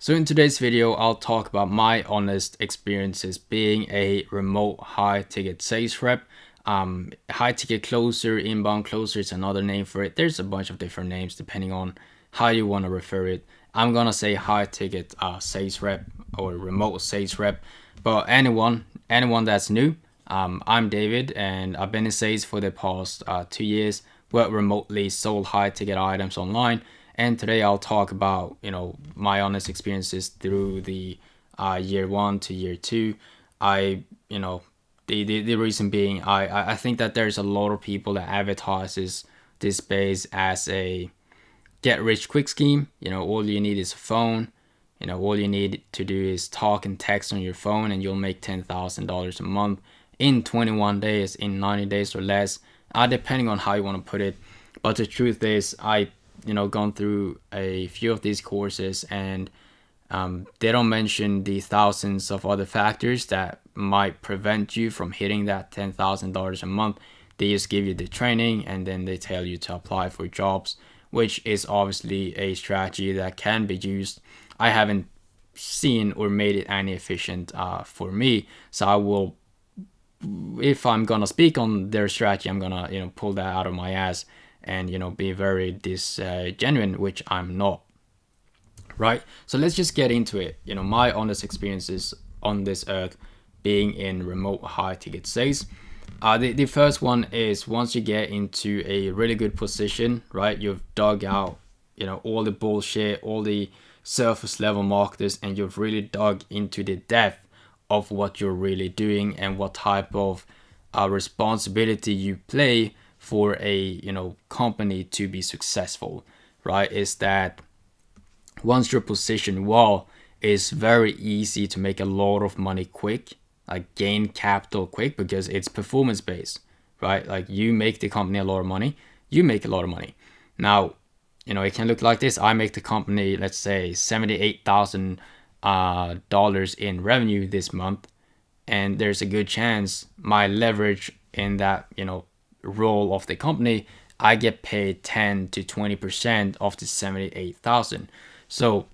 So in today's video, I'll talk about my honest experiences being a remote high ticket sales rep. High ticket closer, inbound closer is another name for it. There's a bunch of different names depending on how you want to refer it. I'm gonna say high ticket sales rep or remote sales rep. But anyone that's new, I'm David and I've been in sales for the past 2 years. Worked remotely, sold high ticket items online, and today I'll talk about my honest experiences through the year one to year two. I you know the reason being I think that there's a lot of people that advertises this space as a get rich quick scheme. All you need is a phone. All you need to do is talk and text on your phone and you'll make $10,000 a month in 21 days, in 90 days or less, depending on how you want to put it. But the truth is, gone through a few of these courses, and they don't mention the thousands of other factors that might prevent you from hitting that $10,000 a month. They just give you the training and then they tell you to apply for jobs, which is obviously a strategy that can be used. I haven't seen or made it any efficient for me, so I will, if I'm gonna speak on their strategy, I'm gonna pull that out of my ass and be very genuine, which I'm not. Right, so let's just get into it. My honest experiences on this earth being in remote high ticket sales. The first one is, once you get into a really good position, right, you've dug out all the bullshit, all the surface level marketers, and you've really dug into the depth of what you're really doing and what type of responsibility you play for a company to be successful, right? Is that once you're positioned well, it's very easy to make a lot of money quick, like gain capital quick, because it's performance based, right? Like, you make the company a lot of money, you make a lot of money. Now, it can look like this. I make the company, let's say, $78,000 in revenue this month, and there's a good chance my leverage in that role of the company, I get paid 10 to 20% of the 78,000. So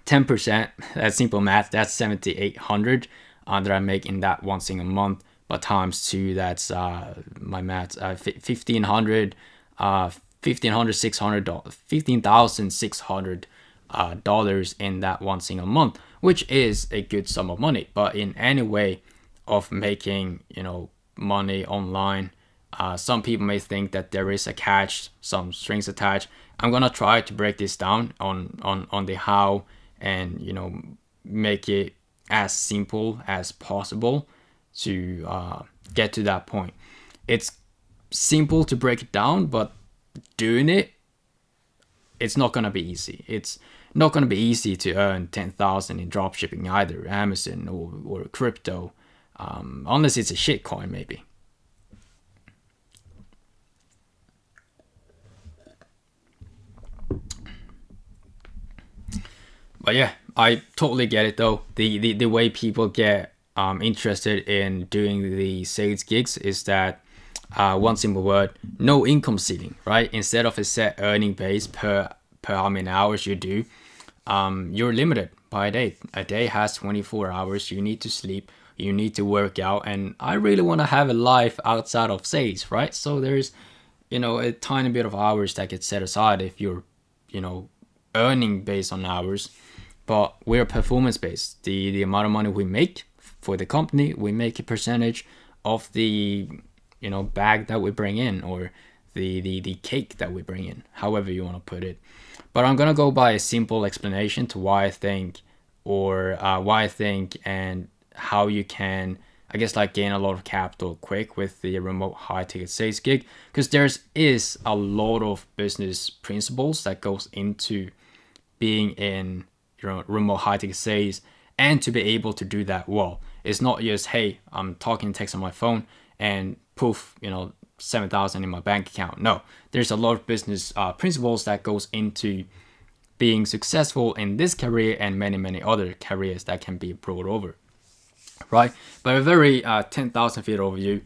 10%, that's simple math, that's 7,800 that I make in that one single month. But times two, that's my math, 1,500, $15,600 in that one single month, which is a good sum of money. But in any way of making money online, some people may think that there is a catch, some strings attached. I'm gonna try to break this down on the how, and make it as simple as possible to get to that point. It's simple to break it down, but doing it's not gonna be easy. It's not gonna be easy to earn 10,000 in dropshipping either, Amazon or crypto, unless it's a shit coin maybe. But yeah, I totally get it though. The way people get interested in doing the sales gigs is that one simple word: no income ceiling, right? Instead of a set earning base per how many hours you do, you're limited by a day. A day has 24 hours. You need to sleep, you need to work out, and I really want to have a life outside of sales, right? So there's a tiny bit of hours that get set aside if you're earning based on hours. But we're performance based. The amount of money we make for the company, we make a percentage of the bag that we bring in, or the cake that we bring in, however you want to put it. But I'm gonna go by a simple explanation to why I think, and how you can, I guess, like, gain a lot of capital quick with the remote high ticket sales gig, because is a lot of business principles that goes into being in remote high ticket sales, and to be able to do that well. It's not just, hey, I'm talking text on my phone and poof, 7,000 in my bank account. No, there's a lot of business principles that goes into being successful in this career and many other careers that can be brought over, right? But a very 10,000 feet overview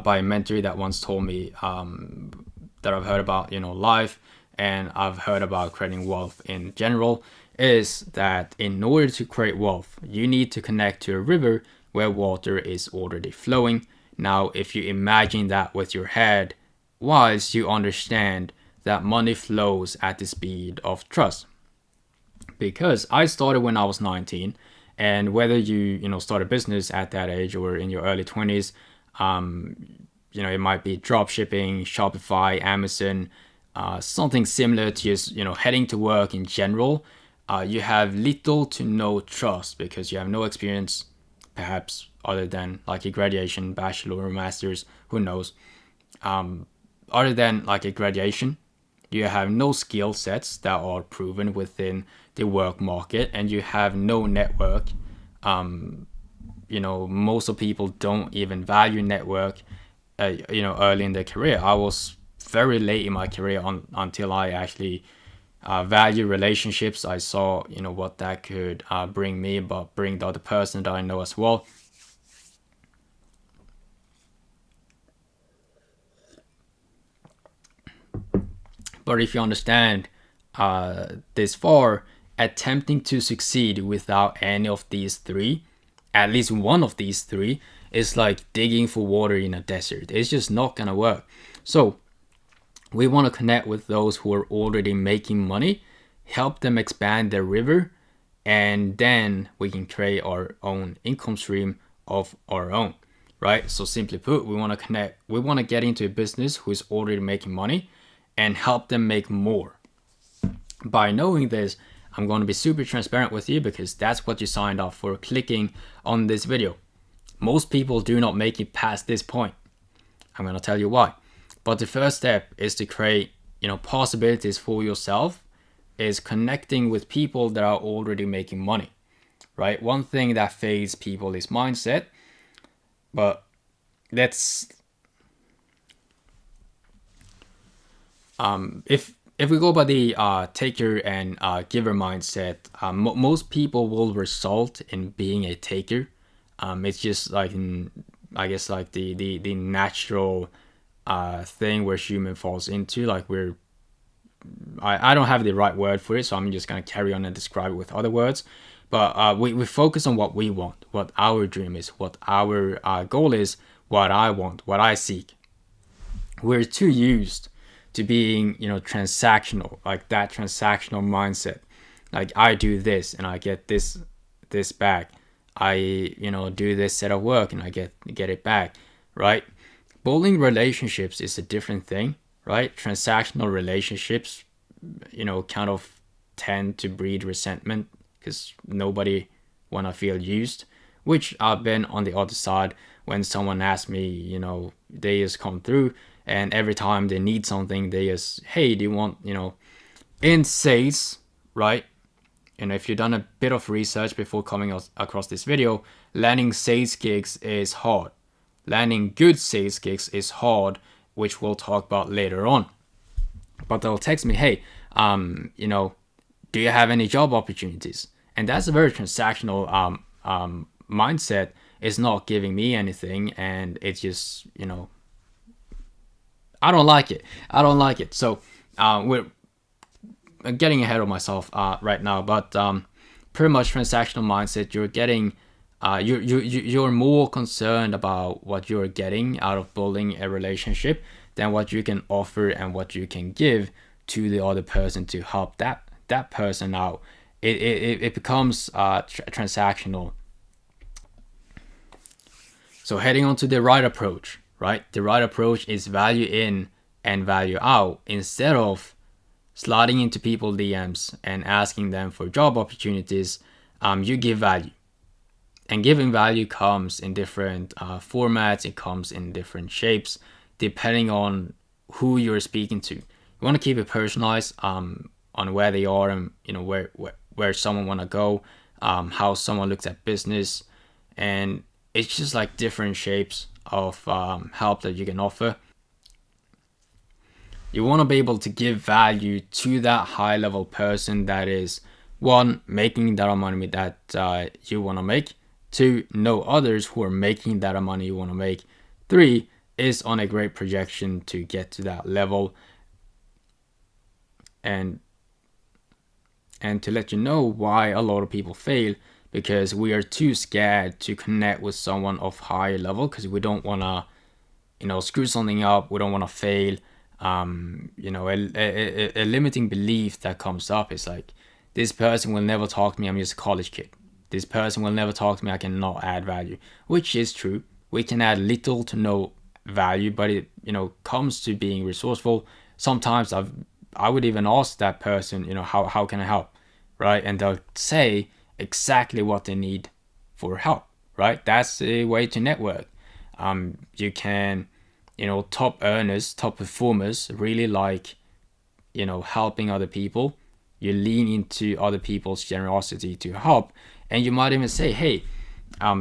by a mentor that once told me, that I've heard about life, and I've heard about creating wealth in general. is that in order to create wealth, you need to connect to a river where water is already flowing. Now, if you imagine that with your head, whilst you understand that money flows at the speed of trust. Because I started when I was 19, and whether you start a business at that age or in your early 20s, it might be drop shipping, Shopify, Amazon, something similar to just heading to work in general. You have little to no trust because you have no experience, perhaps other than like a graduation, bachelor or master's, who knows. Other than like a graduation, you have no skill sets that are proven within the work market, and you have no network. Most of people don't even value network, early in their career. I was very late in my career until I actually value relationships. I saw, what that could bring me, but bring the other person that I know as well. But if you understand this far, attempting to succeed without any of these three, at least one of these three, is like digging for water in a desert. It's just not gonna work. So we want to connect with those who are already making money, help them expand their river, and then we can create our own income stream of our own, right? So simply put, we want to connect, we want to get into a business who is already making money and help them make more. By knowing this, I'm going to be super transparent with you because that's what you signed up for clicking on this video. Most people do not make it past this point. I'm going to tell you why. But the first step is to create, possibilities for yourself, is connecting with people that are already making money, right? One thing that fades people is mindset, but let's if we go by the taker and giver mindset, most people will result in being a taker. It's just like I guess like the natural thing where human falls into. Like I don't have the right word for it, so I'm just gonna carry on and describe it with other words. But we focus on what we want, what our dream is, what our goal is, what I want, what I seek. We're too used to being, transactional, like that transactional mindset. Like I do this and I get this back. I, do this set of work and I get it back, right? Building relationships is a different thing, right? Transactional relationships, kind of tend to breed resentment because nobody want to feel used, which I've been on the other side when someone asks me, they just come through and every time they need something, they just, hey, do you want, in sales, right? And if you've done a bit of research before coming across this video, landing sales gigs is hard. Landing good sales gigs is hard, which we'll talk about later on. But they'll text me, hey, do you have any job opportunities? And that's a very transactional mindset. It's not giving me anything, and it's just, I don't like it. So we're getting ahead of myself right now, but pretty much transactional mindset. You're getting, you're more concerned about what you're getting out of building a relationship than what you can offer and what you can give to the other person to help that person out. It becomes transactional. So heading on to the right approach, right? The right approach is value in and value out. Instead of sliding into people DMs and asking them for job opportunities, you give value. And giving value comes in different formats. It comes in different shapes, depending on who you're speaking to. You want to keep it personalized on where they are and where someone want to go, how someone looks at business, and it's just like different shapes of help that you can offer. You want to be able to give value to that high level person that is, one, making that money that you want to make. Two, know others who are making that money you want to make. Three, is on a great projection to get to that level. And and to let you know why a lot of people fail, because we are too scared to connect with someone of higher level because we don't want to, screw something up. We don't want to fail. A limiting belief that comes up is like, this person will never talk to me. I'm just a college kid. This person will never talk to me. I cannot add value, which is true. We can add little to no value, but it, comes to being resourceful. Sometimes I would even ask that person, how can I help, right? And they'll say exactly what they need for help, right? That's a way to network. You can, top earners, top performers really like, helping other people. You lean into other people's generosity to help, and you might even say, hey,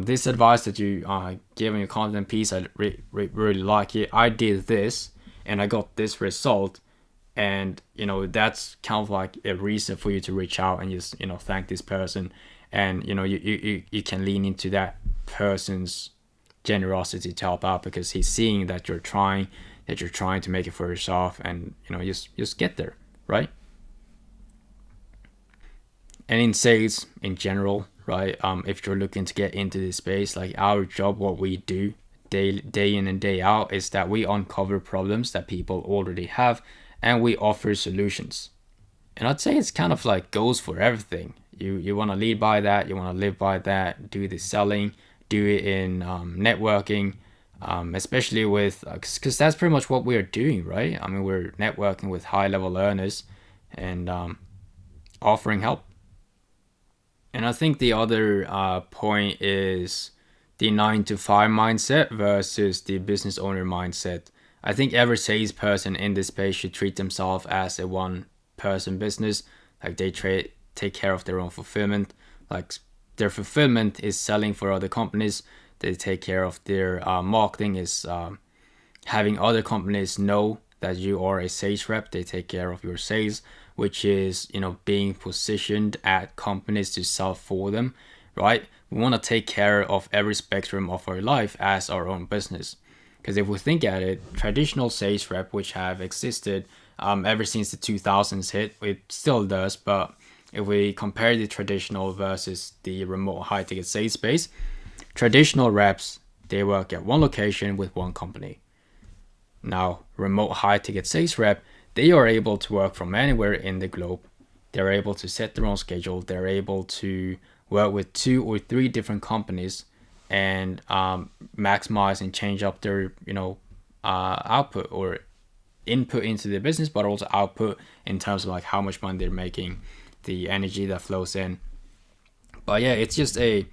this advice that you gave in your content piece, I really like it. I did this and I got this result, and that's kind of like a reason for you to reach out and just thank this person, and you can lean into that person's generosity to help out because he's seeing that you're trying to make it for yourself, and just get there, right? And in sales in general, right? If you're looking to get into this space, like our job, what we do day in and day out is that we uncover problems that people already have, and we offer solutions. And I'd say it's kind of like goes for everything. You want to lead by that, you want to live by that, do the selling, do it in networking, especially with, because that's pretty much what we're doing, right? I mean, we're networking with high level learners and offering help. And I think the other point is the 9 to 5 mindset versus the business owner mindset. I think every salesperson in this space should treat themselves as a one person business. Like they take care of their own fulfillment. Like their fulfillment is selling for other companies. They take care of their marketing is having other companies know that you are a sales rep. They take care of your sales, which is being positioned at companies to sell for them, right? We want to take care of every spectrum of our life as our own business. Because if we think at it, traditional sales rep, which have existed ever since the 2000s hit, it still does, but if we compare the traditional versus the remote high ticket sales space, traditional reps, they work at one location with one company. Now, remote high ticket sales rep, they are able to work from anywhere in the globe. They're able to set their own schedule. They're able to work with 2 or 3 different companies and maximize and change up their output or input into the business, but also output in terms of like how much money they're making, the energy that flows in. But yeah, it's just a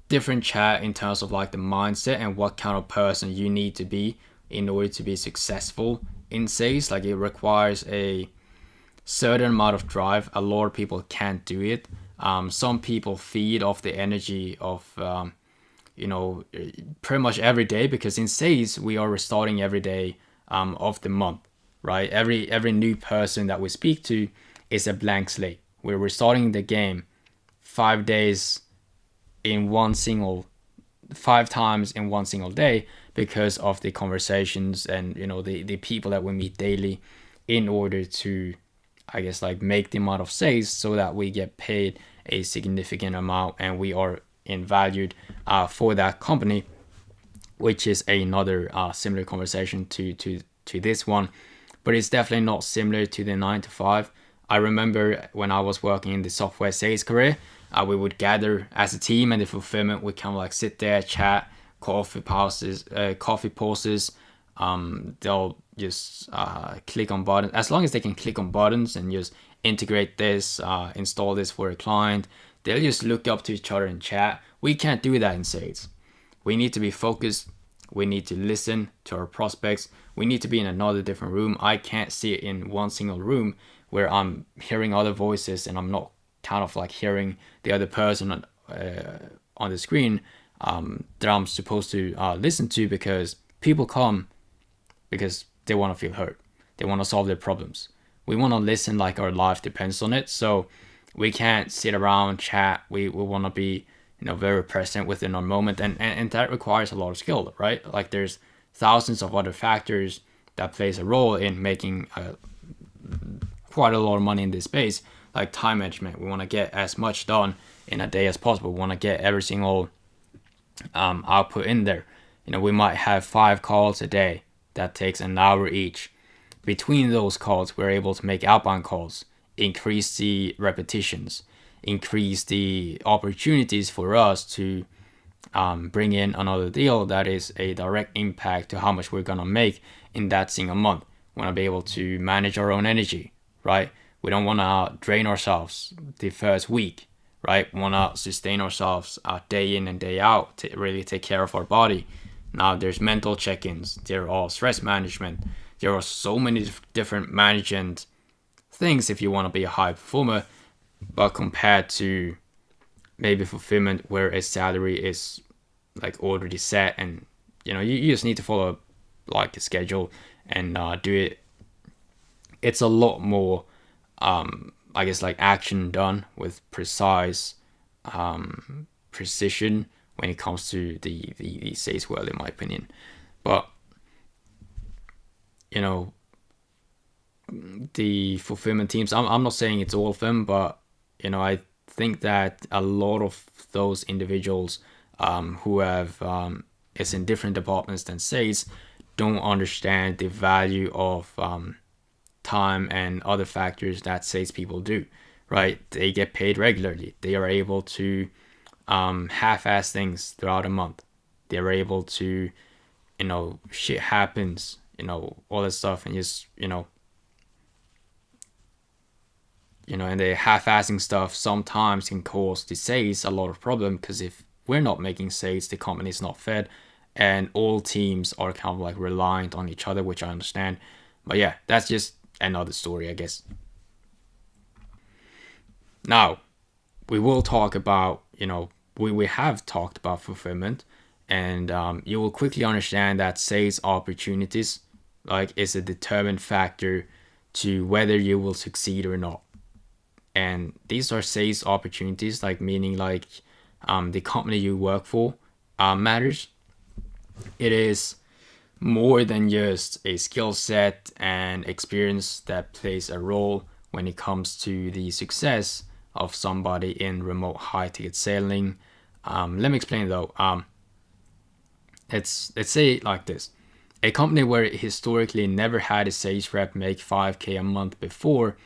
different chat in terms of like the mindset and what kind of person you need to be in order to be successful in sales. Like it requires a certain amount of drive. A lot of people can't do it. Some people feed off the energy of pretty much every day, because in sales we are restarting every day of the month, right? Every new person that we speak to is a blank slate. We're restarting the game 5 days in one single 5 times in one single day because of the conversations and the people that we meet daily, in order to I guess like make the amount of sales so that we get paid a significant amount and we are valued for that company, which is another similar conversation to this one, but it's definitely not similar to the 9 to 5. I remember when I was working in the software sales career, we would gather as a team, and the fulfillment would kind of like sit there, chat, coffee pauses. They'll just click on buttons. As long as they can click on buttons and just integrate this, install this for a client, they'll just look up to each other and chat. We can't do that in sales. We need to be focused. We need to listen to our prospects. We need to be in another different room. I can't sit in one single room where I'm hearing other voices and I'm not kind of like hearing the other person on the screen that I'm supposed to listen to, because people come because they want to feel heard. They want to solve their problems. We want to listen like our life depends on it. So we can't sit around, chat. We want to be very present within our moment, and that requires a lot of skill, right? Like there's thousands of other factors that plays a role in making quite a lot of money in this space. like time management. We want to get as much done in a day as possible. We want to get every single output in there. We might have 5 calls a day that takes an hour each. Between those calls, we're able to make outbound calls, increase the repetitions, increase the opportunities for us to bring in another deal that is a direct impact to how much we're gonna make in that single month. We want to be able to manage our own energy, right? We don't want to drain ourselves the first week, right? We want to sustain ourselves day in and day out to really take care of our body. Now there's mental check-ins, there are stress management, there are so many different management things if you want to be a high performer, but compared to maybe fulfillment where a salary is like already set, and you just need to follow like a schedule and do it. It's a lot more I guess like action done with precise precision when it comes to the sales world, in my opinion. But the fulfillment teams, I'm not saying it's all of them, but I think that a lot of those individuals who have is in different departments than sales don't understand the value of time and other factors that salespeople do, right? They get paid regularly. They are able to half-ass things throughout a month. They're able to, shit happens, all that stuff, and just, and the half-assing stuff sometimes can cause the sales a lot of problem, because if we're not making sales, the company is not fed, and all teams are kind of like reliant on each other, which I understand. But yeah, that's just another story, I guess. Now, we will talk about, we have talked about fulfillment, and you will quickly understand that sales opportunities like is a determined factor to whether you will succeed or not. And these are sales opportunities, like meaning like the company you work for matters. It is more than just a skill set and experience that plays a role when it comes to the success of somebody in remote high ticket selling. Let me explain though. Let's say it like this: a company where it historically never had a sales rep make 5K a month before,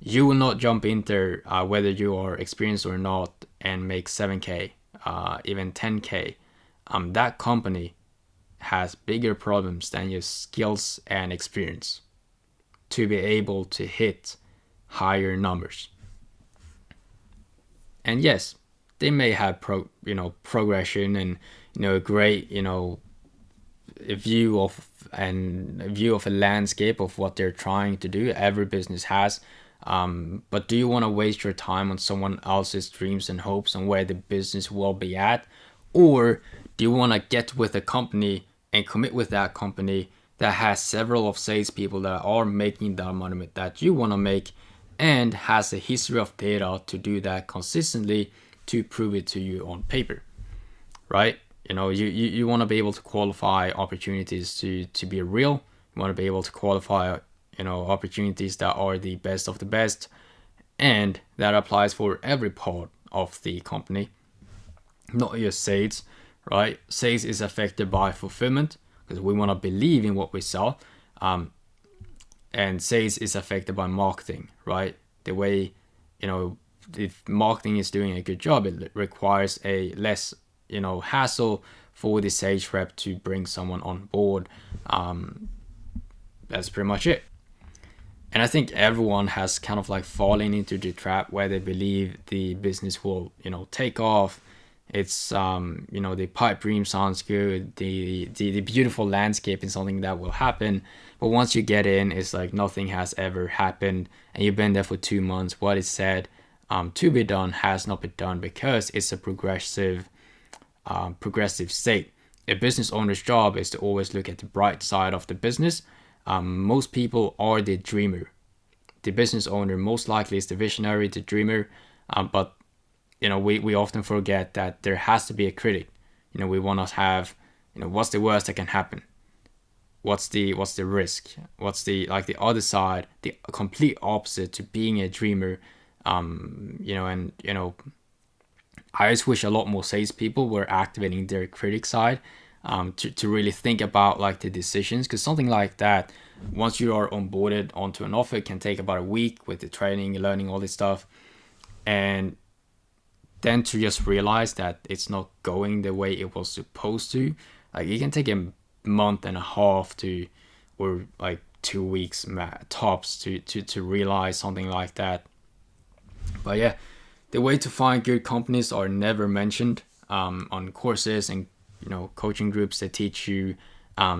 you will not jump in there whether you are experienced or not and make 7K, even 10K. That company has bigger problems than your skills and experience to be able to hit higher numbers. And yes, they may have progression and a great a view of a landscape of what they're trying to do. Every business has. But do you want to waste your time on someone else's dreams and hopes and where the business will be at? Or do you want to get with a company and commit with that company that has several of salespeople that are making that money that you want to make, and has a history of data to do that consistently to prove it to you on paper, right? You want to be able to qualify opportunities to be real. You want to be able to qualify opportunities that are the best of the best, and that applies for every part of the company, not just sales, right? Sales is affected by fulfillment because we want to believe in what we sell, and sales is affected by marketing, right? The way if marketing is doing a good job, it requires a less hassle for the sales rep to bring someone on board. That's pretty much it. And I think everyone has kind of like fallen into the trap where they believe the business will, take off. It's, the pipe dream sounds good. The beautiful landscape is something that will happen. But once you get in, it's like nothing has ever happened. And you've been there for 2 months. What is said to be done has not been done, because it's a progressive state. A business owner's job is to always look at the bright side of the business. Most people are the dreamer. The business owner most likely is the visionary, the dreamer. But we often forget that there has to be a critic. We want to have, what's the worst that can happen? What's the risk? What's the other side, the complete opposite to being a dreamer? And I just wish a lot more salespeople were activating their critic side, to really think about like the decisions, because something like that, once you are onboarded onto an offer, it can take about a week with the training, learning all this stuff, and then to just realize that it's not going the way it was supposed to, like it can take a month and a half to, or like 2 weeks tops to realize something like that. But yeah, the way to find good companies are never mentioned on courses and coaching groups that teach you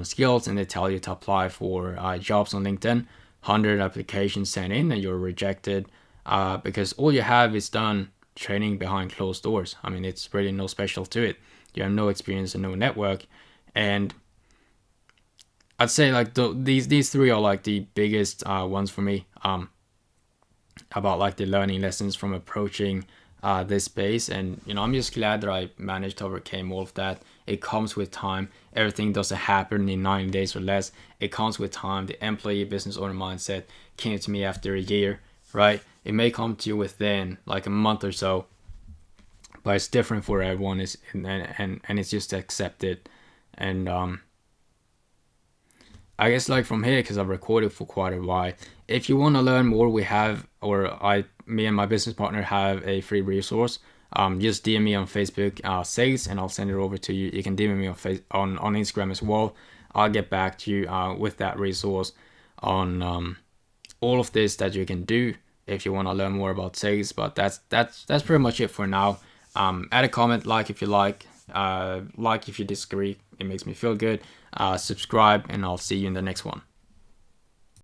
skills, and they tell you to apply for jobs on LinkedIn. 100 applications sent in and you're rejected, because all you have is done training behind closed doors. I mean, it's really no special to it. You have no experience and no network. And I'd say like these three are like the biggest ones for me, about like the learning lessons from approaching this space. And I'm just glad that I managed to overcome all of that. It comes with time. Everything doesn't happen in 90 days or less. It comes with time. The employee business owner mindset came to me after a year, right? It may come to you within like a month or so, but it's different for everyone. And it's just accepted. And I guess like from here, because I've recorded for quite a while, if you want to learn more, me and my business partner have a free resource. Just DM me on Facebook, sales, and I'll send it over to you. You can DM me on Instagram as well. I'll get back to you with that resource on all of this that you can do if you want to learn more about sales. But that's pretty much it for now. Add a comment, like if you like if you disagree. It makes me feel good. Subscribe, and I'll see you in the next one.